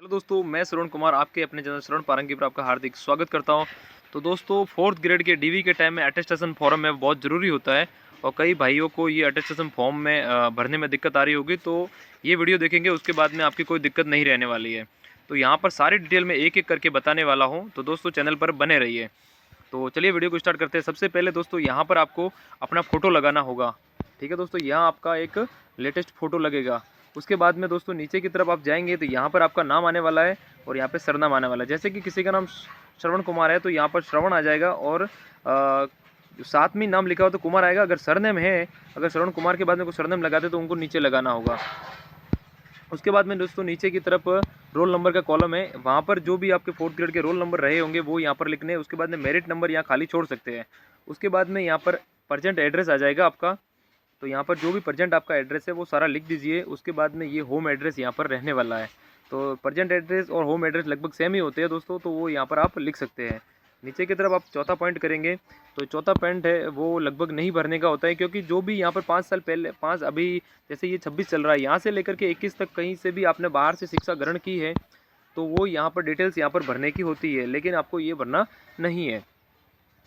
Hello दोस्तों, मैं श्रवण कुमार आपके अपने चैनल श्रवण पारंगी पर आपका हार्दिक स्वागत करता हूं। तो दोस्तों, फोर्थ ग्रेड के डीवी के टाइम में अटेस्टेशन फॉर्म में बहुत ज़रूरी होता है और कई भाइयों को ये अटेस्टेशन फॉर्म में भरने में दिक्कत आ रही होगी। तो ये वीडियो देखेंगे, उसके बाद में आपकी कोई दिक्कत नहीं रहने वाली है। तो यहाँ पर सारी डिटेल में एक एक करके बताने वाला हूँ, तो दोस्तों चैनल पर बने रहिए। तो चलिए वीडियो को स्टार्ट करते हैं। सबसे पहले दोस्तों यहाँ पर आपको अपना फ़ोटो लगाना होगा। ठीक है दोस्तों, यहाँ आपका एक लेटेस्ट फ़ोटो लगेगा। उसके बाद में दोस्तों नीचे की तरफ आप जाएंगे तो यहाँ पर आपका नाम आने वाला है और यहाँ पे सरनाम आने वाला है। जैसे कि किसी का नाम श्रवण कुमार है तो यहाँ पर श्रवण आ जाएगा और साथ में नाम लिखा हो तो कुमार आएगा। अगर सरनेम है, अगर श्रवण कुमार के बाद में कोई सरनेम लगाते तो उनको नीचे लगाना होगा। उसके बाद में दोस्तों नीचे की तरफ रोल नंबर का कॉलम है, वहाँ पर जो भी आपके फोर्थ ग्रेड के रोल नंबर रहे होंगे वो यहाँ पर लिखने हैं। उसके बाद में मेरिट नंबर यहाँ खाली छोड़ सकते हैं। उसके बाद में यहाँ पर प्रेजेंट एड्रेस आ जाएगा आपका, तो यहाँ पर जो भी प्रेजेंट आपका एड्रेस है वो सारा लिख दीजिए। उसके बाद में ये होम एड्रेस यहाँ पर रहने वाला है। तो प्रेजेंट एड्रेस और होम एड्रेस लगभग सेम ही होते हैं दोस्तों, तो वो यहाँ पर आप लिख सकते हैं। नीचे की तरफ आप चौथा पॉइंट करेंगे तो चौथा पॉइंट है वो लगभग नहीं भरने का होता है, क्योंकि जो भी यहाँ पर 5 साल पहले अभी जैसे ये 26 चल रहा है, यहाँ से लेकर के 21 तक कहीं से भी आपने बाहर से शिक्षा ग्रहण की है तो वो यहाँ पर डिटेल्स यहाँ पर भरने की होती है, लेकिन आपको ये भरना नहीं है।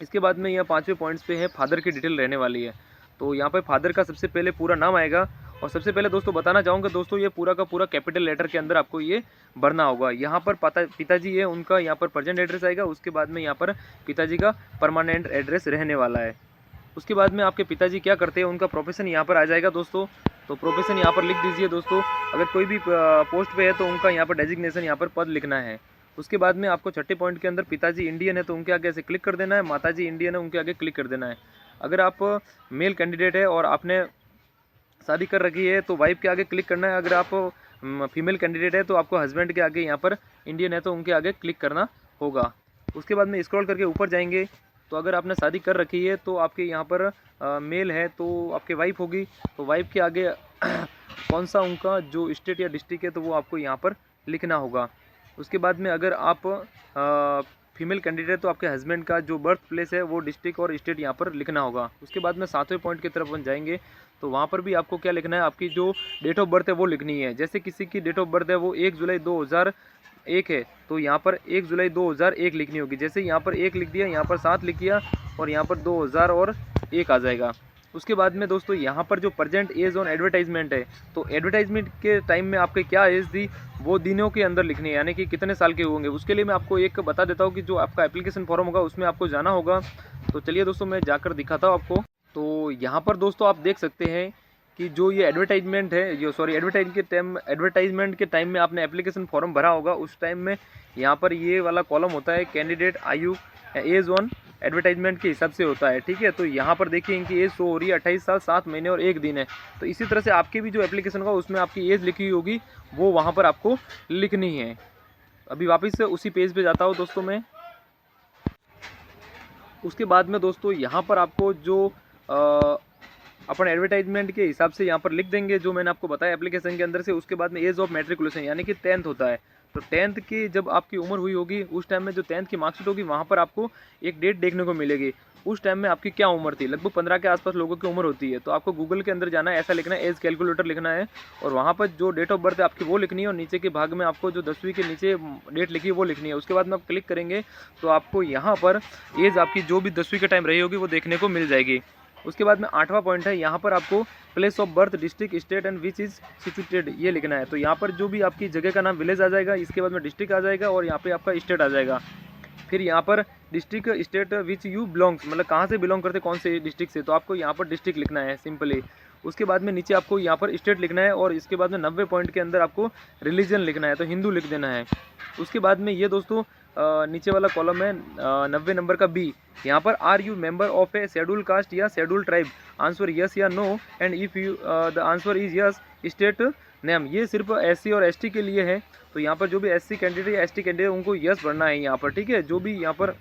इसके बाद में यहाँ 5वें पॉइंट्स पे है फादर की डिटेल रहने वाली है। तो यहाँ पर फादर का सबसे पहले पूरा नाम आएगा और सबसे पहले दोस्तों बताना चाहूँगा दोस्तों, ये पूरा का पूरा कैपिटल लेटर के अंदर आपको ये भरना होगा। यहाँ पर पिताजी है उनका यहाँ पर प्रेजेंट एड्रेस आएगा। उसके बाद में यहाँ पर पिताजी का परमानेंट एड्रेस रहने वाला है। उसके बाद में आपके पिताजी क्या करते हैं उनका प्रोफेशन यहाँ पर आ जाएगा दोस्तों। तो प्रोफेशन यहाँ पर लिख दीजिए दोस्तों। अगर कोई भी पोस्ट पे है तो उनका यहाँ पर डेजिग्नेशन यहाँ पर पद लिखना है। उसके बाद में आपको छठे पॉइंट के अंदर पिताजी इंडियन है तो उनके आगे ऐसे क्लिक कर देना है, माताजी इंडियन है उनके आगे क्लिक कर देना है। अगर आप मेल कैंडिडेट है और आपने शादी कर रखी है तो वाइफ के आगे क्लिक करना है। अगर आप फीमेल कैंडिडेट है तो आपको हस्बैंड के आगे यहाँ पर इंडियन है तो उनके आगे क्लिक करना होगा। उसके बाद में स्क्रॉल करके ऊपर जाएंगे तो अगर आपने शादी कर रखी है तो आपके यहाँ पर मेल है तो आपके वाइफ होगी, तो वाइफ के आगे कौन सा उनका जो स्टेट या डिस्ट्रिक्ट है तो वो आपको यहाँ पर लिखना होगा। उसके बाद में अगर आप फीमेल कैंडिडेट तो आपके हस्बैंड का जो बर्थ प्लेस है वो डिस्ट्रिक्ट और स्टेट यहाँ पर लिखना होगा। उसके बाद में 7वें पॉइंट की तरफ बन जाएंगे तो वहाँ पर भी आपको क्या लिखना है, आपकी जो डेट ऑफ बर्थ है वो लिखनी है। जैसे किसी की डेट ऑफ बर्थ है वो 1 जुलाई 2001 है तो यहाँ पर 1 जुलाई 2001 लिखनी होगी। जैसे यहाँ पर 1 लिख दिया, यहाँ पर 7 लिख दिया और यहाँ पर 2001 आ जाएगा। उसके बाद में दोस्तों यहाँ पर जो प्रेजेंट एज ऑन एडवर्टाइजमेंट है तो एडवर्टाइजमेंट के टाइम में आपके क्या एज थी वो दिनों के अंदर लिखनी है, यानी कि कितने साल के होंगे। उसके लिए मैं आपको एक बता देता हूँ कि जो आपका एप्लीकेशन फॉर्म होगा उसमें आपको जाना होगा। तो चलिए दोस्तों मैं जाकर दिखाता हूँ आपको। तो यहाँ पर दोस्तों आप देख सकते हैं कि जो ये एडवर्टाइजमेंट है, जो एडवर्टाइजमेंट के टाइम में आपने एप्लीकेशन फॉर्म भरा होगा उस टाइम में यहाँ पर ये वाला कॉलम होता है कैंडिडेट आयु एज ऑन एडवर्टाइजमेंट के हिसाब से होता है। ठीक है, तो यहाँ पर देखिए इनकी एज शो हो रही है 28 साल 7 महीने और 1 दिन है। तो इसी तरह से आपकी भी जो एप्लीकेशन होगा उसमें आपकी एज लिखी होगी वो वहाँ पर आपको लिखनी है। अभी वापस से उसी पेज पे जाता हूँ दोस्तों मैं। उसके बाद में दोस्तों यहाँ पर आपको जो अपन एडवर्टाइजमेंट के हिसाब से यहाँ पर लिख देंगे जो मैंने आपको बताया एप्लीकेशन के अंदर से। उसके बाद में एज ऑफ मैट्रिकुलेशन यानी कि 10th होता है, तो 10th की जब आपकी उम्र हुई होगी उस टाइम में जो 10th की मार्कशीट होगी वहाँ पर आपको एक डेट देखने को मिलेगी। उस टाइम में आपकी क्या उम्र थी, लगभग 15 के आसपास लोगों की उम्र होती है। तो आपको गूगल के अंदर जाना है, ऐसा लिखना है एज कैलकुलेटर लिखना है और वहाँ पर जो डेट ऑफ बर्थ है आपकी वो लिखनी है और नीचे के भाग में आपको जो 10वीं के नीचे डेट लिखी है वो लिखनी है। उसके बाद में आप क्लिक करेंगे तो आपको यहाँ पर एज आपकी जो भी 10वीं का टाइम रही होगी वो देखने को मिल जाएगी। उसके बाद में 8वां पॉइंट है, यहाँ पर आपको place of birth district state and which is situated ये लिखना है। तो यहाँ पर जो भी आपकी जगह का नाम विलेज आ जाएगा, इसके बाद में डिस्ट्रिक्ट आ जाएगा और यहाँ पे आपका स्टेट आ जाएगा। फिर यहाँ पर district state which you belongs, मतलब कहाँ से बिलोंग करते कौन से डिस्ट्रिक्ट से, तो आपको यहाँ पर डिस्ट्रिक्ट लिखना है सिंपली। उसके बाद में नीचे आपको यहाँ पर स्टेट लिखना है और इसके बाद में 90 पॉइंट के अंदर आपको रिलीजन लिखना है, तो हिंदू लिख देना है। उसके बाद में ये दोस्तों नीचे वाला कॉलम है 90 नंबर का बी, यहाँ पर are you member of a schedule caste या शेड्यूल ट्राइब, आंसर यस या no and if you the answer is yes state name. ये सिर्फ SC और ST के लिए है, तो यहाँ पर जो भी SC कैंडिडेट या ST कैंडिडेट उनको यस भरना है यहाँ पर। ठीक है, जो भी यहाँ पर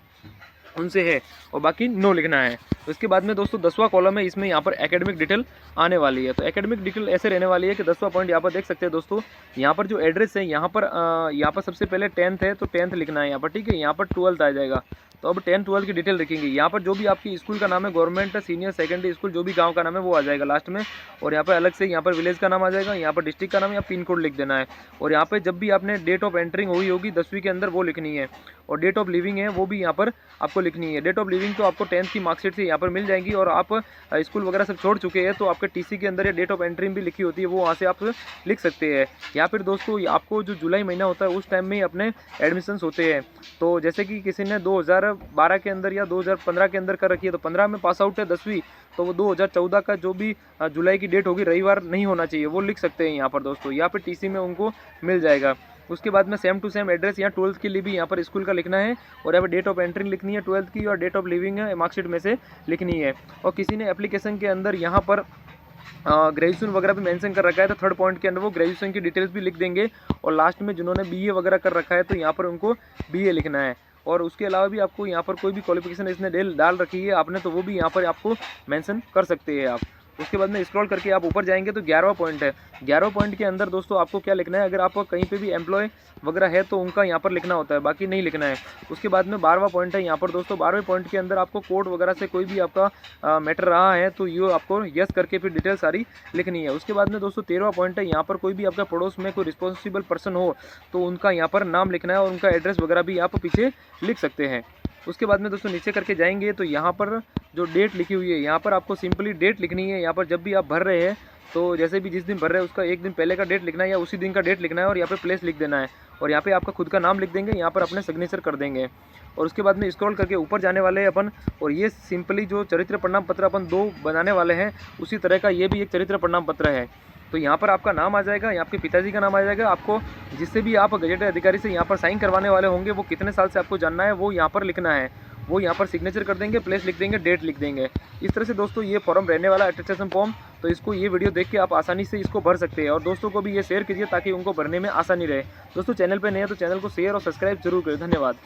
उनसे है और बाकी नो लिखना है। तो इसके बाद में दोस्तों 10वां कॉलम है, इसमें यहाँ पर एकेडमिक डिटेल आने वाली है। तो एकेडमिक डिटेल ऐसे रहने वाली है कि 10वां पॉइंट यहाँ पर देख सकते हैं दोस्तों, यहाँ पर जो एड्रेस है यहाँ पर सबसे पहले 10th है तो 10th लिखना है यहाँ पर। ठीक है, यहाँ पर 12th आ जाएगा, तो अब 10th-12th की डिटेल लिखेंगे। यहाँ पर जो भी आपकी स्कूल का नाम है, गवर्नमेंट सीनियर सेकेंडरी स्कूल, जो भी गांव का नाम है वो आ जाएगा लास्ट में। और यहाँ पर अलग से यहाँ पर विलेज का नाम आ जाएगा, यहाँ पर डिस्ट्रिक्ट का नाम या पिन कोड लिख देना है। और यहाँ पे जब भी आपने डेट ऑफ एंट्रिंग हुई होगी 10वीं के अंदर वो लिखनी है। और डेट ऑफ लिविंग है वो भी यहाँ पर आपको लिखनी है। डेट ऑफ लिविंग तो आपको 10th की मार्कशीट से यहाँ पर मिल जाएगी। और आप स्कूल वगैरह सब छोड़ चुके हैं तो आपके टीसी के अंदर ये डेट ऑफ एंट्री भी लिखी होती है, वो वहाँ से आप लिख सकते हैं। या फिर दोस्तों आपको जो जुलाई महीना होता है उस टाइम में ही अपने एडमिशन्स होते हैं। तो जैसे कि किसी ने 2012 के अंदर या 2015 के अंदर कर रखी है तो 15 में पास आउट है 10वीं, तो वो 2014 का जो भी जुलाई की डेट होगी रविवार नहीं होना चाहिए, वो लिख सकते हैं यहाँ पर दोस्तों। यहाँ पर टीसी में उनको मिल जाएगा। उसके बाद में सेम टू सेम एड्रेस यहाँ 12th के लिए भी यहाँ पर स्कूल का लिखना है। और यहाँ पर डेट ऑफ एंट्री लिखनी है 12th की, और डेट ऑफ लिविंग मार्कशीट में से लिखनी है। और किसी ने एप्लीकेशन के अंदर यहाँ पर ग्रेजुएशन वगैरह भी मेंशन कर रखा है तो 3rd पॉइंट के अंदर वो ग्रेजुएशन की डिटेल्स भी लिख देंगे। और लास्ट में जिन्होंने बीए वगैरह कर रखा है तो यहाँ पर उनको बीए लिखना है। और उसके अलावा भी आपको यहाँ पर कोई भी क्वालिफिकेशन इसने डाल रखी है आपने, तो वो भी यहाँ पर आपको मेंशन कर सकते हैं आप। उसके बाद में स्क्रॉल करके आप ऊपर जाएंगे तो 11वां पॉइंट है। 11वां पॉइंट के अंदर दोस्तों आपको क्या लिखना है, अगर आपको कहीं पे भी एम्प्लॉय वगैरह है तो उनका यहाँ पर लिखना होता है, बाकी नहीं लिखना है। उसके बाद में 12वां पॉइंट है यहाँ पर दोस्तों। 12वें पॉइंट के अंदर आपको कोर्ट वगैरह से कोई भी आपका मैटर रहा है तो ये आपको यस करके फिर डिटेल सारी लिखनी है। उसके बाद में दोस्तों 13वां पॉइंट है, यहाँ पर कोई भी आपका पड़ोस में कोई रिस्पॉन्सिबल पर्सन हो तो उनका यहाँ पर नाम लिखना है और उनका एड्रेस वगैरह भी आप पीछे लिख सकते हैं। उसके बाद में दोस्तों नीचे करके जाएंगे तो यहाँ पर जो डेट लिखी हुई है यहाँ पर आपको सिंपली डेट लिखनी है। यहाँ पर जब भी आप भर रहे हैं तो जैसे भी जिस दिन भर रहे हैं उसका एक दिन पहले का डेट लिखना है या उसी दिन का डेट लिखना है। और यहाँ पे प्लेस लिख देना है और यहाँ पे आपका खुद का नाम लिख देंगे, यहाँ पर अपने सिग्नेचर कर देंगे। और उसके बाद में स्क्रॉल करके ऊपर जाने वाले हैं अपन। और ये सिंपली जो चरित्र प्रमाण पत्र अपन 2 बनाने वाले हैं उसी तरह का ये भी एक चरित्र प्रमाण पत्र है। तो यहाँ पर आपका नाम आ जाएगा, यहाँ आपके पिताजी का नाम आ जाएगा, आपको जिससे भी आप गजेटेड अधिकारी से यहाँ पर साइन करवाने वाले होंगे वो कितने साल से आपको जानना है वो यहाँ पर लिखना है। वो यहाँ पर सिग्नेचर कर देंगे, प्लेस लिख देंगे, डेट लिख देंगे। इस तरह से दोस्तों ये फॉर्म रहने वाला अटेस्टेशन फॉर्म। तो इसको ये वीडियो देख के आप आसानी से इसको भर सकते हैं। और दोस्तों को भी ये शेयर कीजिए ताकि उनको भरने में आसानी रहे। दोस्तों चैनल पर नए हैं तो चैनल को शेयर और सब्सक्राइब जरूर करें। धन्यवाद।